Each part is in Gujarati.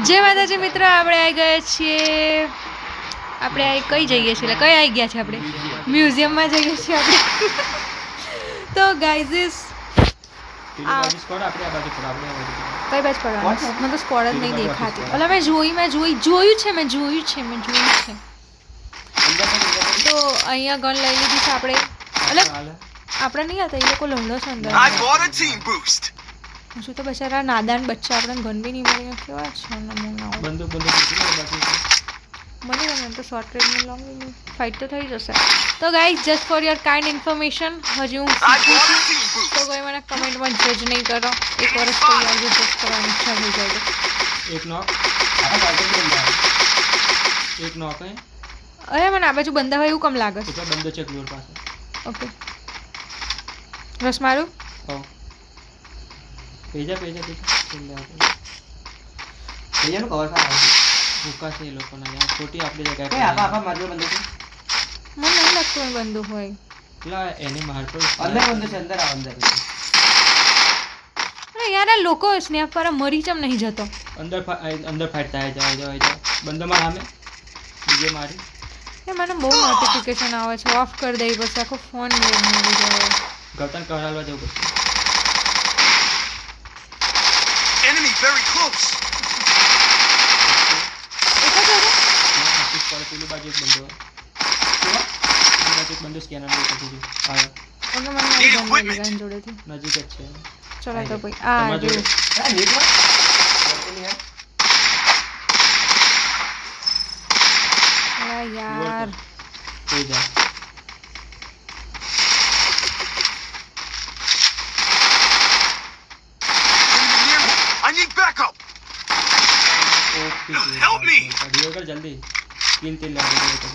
જય માતાજી મિત્રો, આપણે આવી ગયા છીએ. આપણે આ કઈ જઈએ છીએ, કઈ આવી ગયા છે? આપણે મ્યુઝિયમમાં જઈએ છીએ આપણે. તો ગાઈઝ કઈ બાજુ પડવાનું? મને તો સ્કોડ જ નહીં દેખાતી. એટલે મેં જોયું છે. તો અહીંયા ગન લઈ લીધી છે આપણે. એટલે આપણે નહીં હતા, એ લોકો લડો છે અંદર. શું તો બચારા નાદાન બચ્ચા આપણે ગન બી નહીં મળીને કેવા છે મને તો શોર્ટ રેન્જમાં લોંગ રેન્જ ફાઇટ તો થઈ જશે. તો guys just for your kind information, હજી હું શીખું છું, તો કોઈ મને કમેન્ટમાં જજ નહીં કરો. એક વર્ષ પછી આવજો, જજ કરવાની ઈચ્છા થઈ જાય. એક નોક અરે મને આ બાજુ બંદા હોય એવું કમ લાગે છે? બંદો છે ક્લોર પાસે. ઓકે રસ મારું. પેજા નું કવર થાય ભૂકા છે એ લોકોના યાર. ખોટી આપણી જગ્યાએ કે આપા મારજો બંદો છે. મને નહીં લાગતું એ બંદૂક હોય. એટલે એને માર પર અંદર બંદો છે, અંદર આવ અંદર. અરે યાર આ લોકો સ્નેપ પર મરી ચમ નહીં જતો. અંદર ફાઈટ થાય જાય બંદોમાં સામે બીજે મારી. એ મને બહુ નોટિફિકેશન આવે છે, ઓફ કરી દઈ પછી આખો ફોન મળી જાય. ગૌતમ કરાવવા જવું પડશે. Enemy very close. પેલી બાજુ એક બંદો સ્કેનર જોડેથી નજીક જ છે. ચલો તો ભાઈ આ જો યાર થઈ જાય. I need backup. Help me. જલ્દી કિલ તે લાગી તો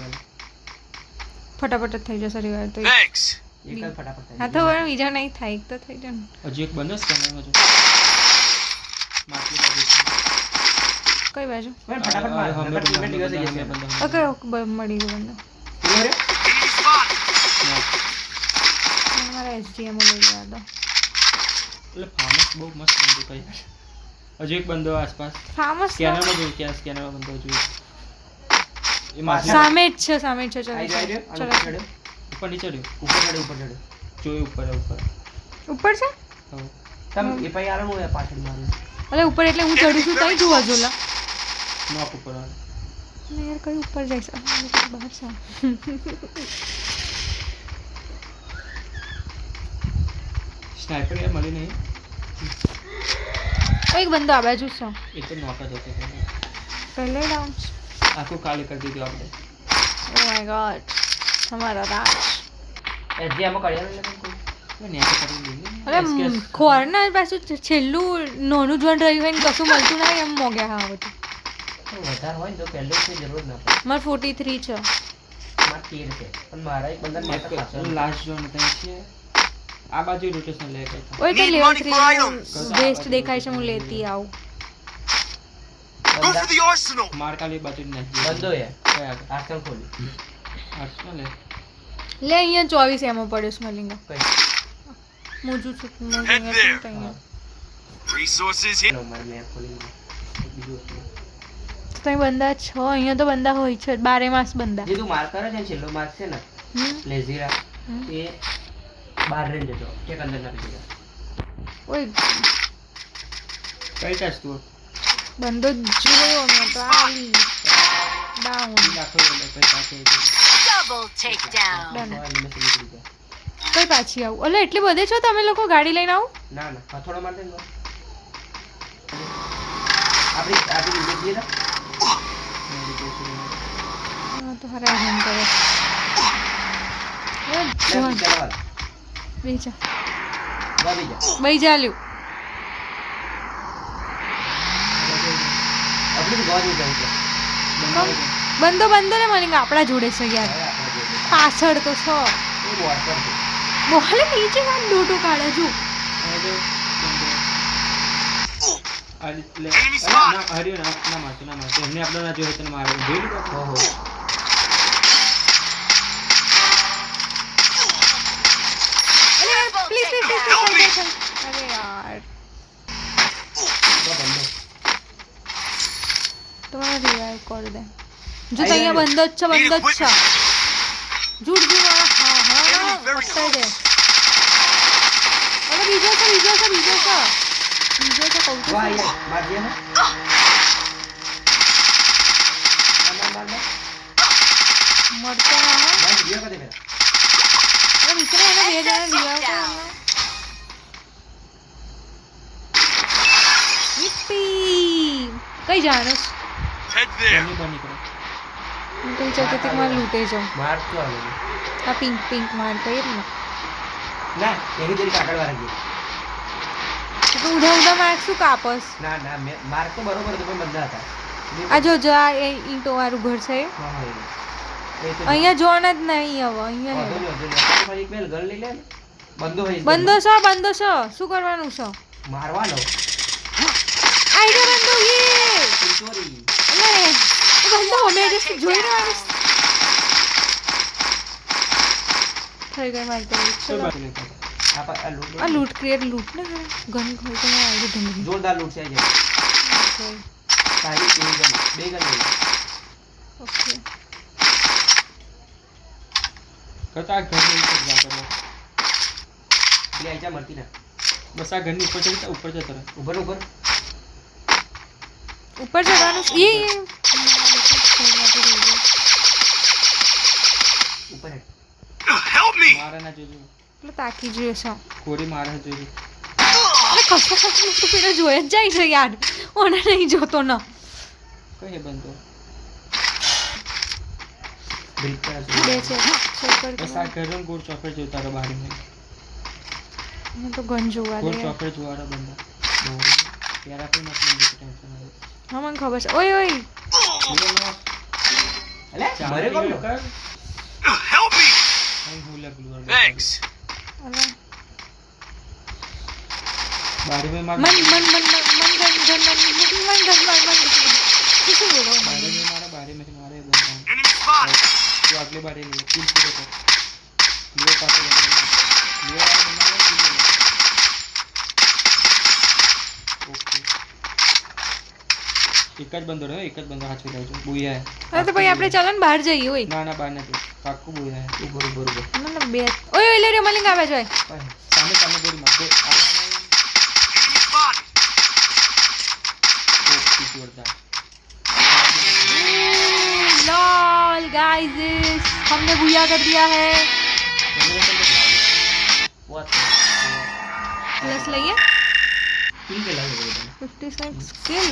ફટાફટ થઈ જશે રિવાઇવ તો. Thanks. એક જ ફટાફટ થાય. હા તો હવે બીજો નહીં થાય, એક તો થઈ જાય ને. હજી એક બંદો સ્કેનરમાં જો મારતી બાજુ કઈ બાજુ? મેં ફટાફટ માર. નંબર ટીમે ટીગર થઈ જશે. ઓકે મળી ગયો બંદો. ટીમે Enemy spot. મને મારા એસડીએમ લઈ ગયા હતા. એટલે ફાર્મસ બહુ મસ્ત બંદો કઈ. હજી એક બંદો આસપાસ ફાર્મસ સ્કેનરમાં જો ક્યાં સ્કેનરમાં બંદો જો એ માથે સામે જ છે ચલો આઈ ચલો ચડ્યો. ઉપર નીચે રહ્યો. ઉપર ચડ્યો. જોઈ ઉપર ઉપર છે. હવે તમ એ ભાઈ આરામ હોય પાછળ મારું. અરે ઉપર એટલે હું ચડું છું તઈ જોવા જોલા. નોક ઉપર આવે. ને યાર કઈ ઉપર જાય છે? બહાર છે. સ્નાઈપર યાર મળી નહીં. એક બંદો આ બાજુ છે. એ તો નોક જ હતો. પહેલે ડાઉન. આખું ખાલી કરી દીધું આપણે. ઓ માય ગોડ તમારા રાજ. એજી આમાં કર્યા ને કોઈ. નેચે કરી દીધું. અરે ખોરના પાછું છેલ્લું નાનું જોન રહ્યું હોય ને કશું મળતું ના એમ મોગ્યા હા બધું. વધારે હોય ને તો પહેલે જ જરૂર ના પડે. મારે 43 છે. માર 13 છે પણ મારા એક બંદર માત્ર ખાસો. લાસ્ટ જોન ત્યાં છે. આ બાજુ રોટેશન લે કે ઓય તે Need level money for 3 items. વેસ્ટ દેખાય છે, હું લેતી આવું. Go for the arsenal. માર કાલી બાજુ નહીં. બંધો યાર. કયા આર્સન ખોલી. આર્સનલ લે. લે અહીંયા 24 એમો પડ્યો સ્મલિંગા. કઈ મોજું છું હું Head there. અહીંયા. Resources here. નો માર મેં ખોલી. બીજું હતું. તો અહીં બંદા છ, અહીંયા તો બંદા હોય છે 12 માસ બંદા. જે તું માર્ક કરે છે ને છેલ્લો માર્ક છે ને લેઝીરા એ 12 રેન્જ હતો. ઠેક અંદર નાખી દીધા. ઓય કઈ ટાસ તું બંદો જોયો ને તો આલી ડાઉન. લાખો એટલે કઈ પાસે Double takedown. ડન. એમને નીકળી ગયા. કઈ પાછી આવું? ઓલે એટલી બધે છો તમે લોકો ગાડી લઈને આવું? ના ના હથોડો માર દે ને. આપણી વિજય દીએ ના. હા તો હરે હમ કરે. એ લે જોન ચાલવા. બેજા ગાડી જા. બઈ જાલ્યું. આપણી ગાડી જાવ છે. બંદો ને મલિંગા આપણા જોડે છે યાર. પાછળ તો છો એ બોર્ડ પર છે. બોલે નીચે કામ ડોટો કાઢે જો. Enemy spot. હર્યો ના મારતો એમને આપણે ના જોયું તને માર્યો જોઈ લીધું આપણે? ઓહો. પ્લીઝ અરે યાર બંધો. તો મને રિવાઇવ કરી દે જો તો અહીંયા બંધ જ છે જૂટ જૂટ હા પકડાઈ દે અરે બીજો છે કહું વાહ છું યાર માર દે ને માર મળતો ના હોય ભાઈ વિડિયો કરી દે અરે મિત્ર એને બે જણા રિવાઇવ કરો yippee કઈ જાણસ Head there. એની બની કરો હું તો વિચારતી હતી કે મારે લૂંટે જાઉં માર તો આવે આ પિંક માર કઈ ને ના એની જરી કાકડ વાળા ગઈ તો ઉધા માર શું કાપસ ના ના માર તો બરોબર હતો પણ બંધા હતા આ જો આ એ ઈંટો વાળું ઘર છે હા હા એ તો અહીંયા જોણ જ નહીં હવે અહીંયા વધુ હે. વધુ ફરી એક બેલ ગન લઈ લે ને બંધો હોય બંધો છો શું કરવાનું છે મારવાનો આઈડિયા બંધો ચોરી અલે એ બંધો અમે just જોઈ રહ્યો થઈ ગઈ મારી તો શું ચલો બાકી લેતા આ આ લૂટ ક્રિએટ લૂટ ને કરે ગન ખોલ તો આઈડી ધંધી જોરદાર લૂટ છે આ જગ્યા. તારી બે ગન લઈ લે. ઓકે કરતા આ ઘરની ઉપર જા કરો પેલી આઈજા મળતી ના બસ આ ઘરની ઉપર ચડી ઉપર જતા રહે ઉપર ઉપર ઉપર ચડવાનું ઉપર હેડ Help me! મારા ના જોજો એટલે તાકી જોયો છે કોરી મારા જોજો ખસો તો પેલો જોઈ જ જાય છે યાર ઓને નહીં જોતો ન કઈ બંધો બ્રેક પર બે છે બસ આ ઘરનો ગોળ ચોકડ જોતા રહો બહાર में હું તો ગન જોવા ગોળ દે ચોકડ જોવાના બંધા यार कोई मत लेने की टेंशन है હા મને ખબર છે ઓય અલે મરે કોણ નો कर Help me! नहीं भूला ग्लू Thanks. અલા बारी में मार મન ગન શું બોલો बारी में मारा बारी में मारे बंदा Enemy spotted. तो अगले बारी में किल पूरे कर ये पास ये बंदा किल ओके एक જ બંદો રહ્યો એક જ બંદો હાચો રહ્યો છે બુયા અરે તો ભાઈ આપણે ચાલો ને બહાર જઈએ ઓય ના ના બહાર નથી પાક્કું બુયા બરોબર બરોબર મને બે ઓય ઓય લે રે મલિંગ આવે છે સામે સામે ગોરી માર દે Enemy spotted. ઓકે જોરદાર लॉल गाइस हमने बुया कर दिया है વોટ प्लस लइए કિલ કે લાગે 56 स्किल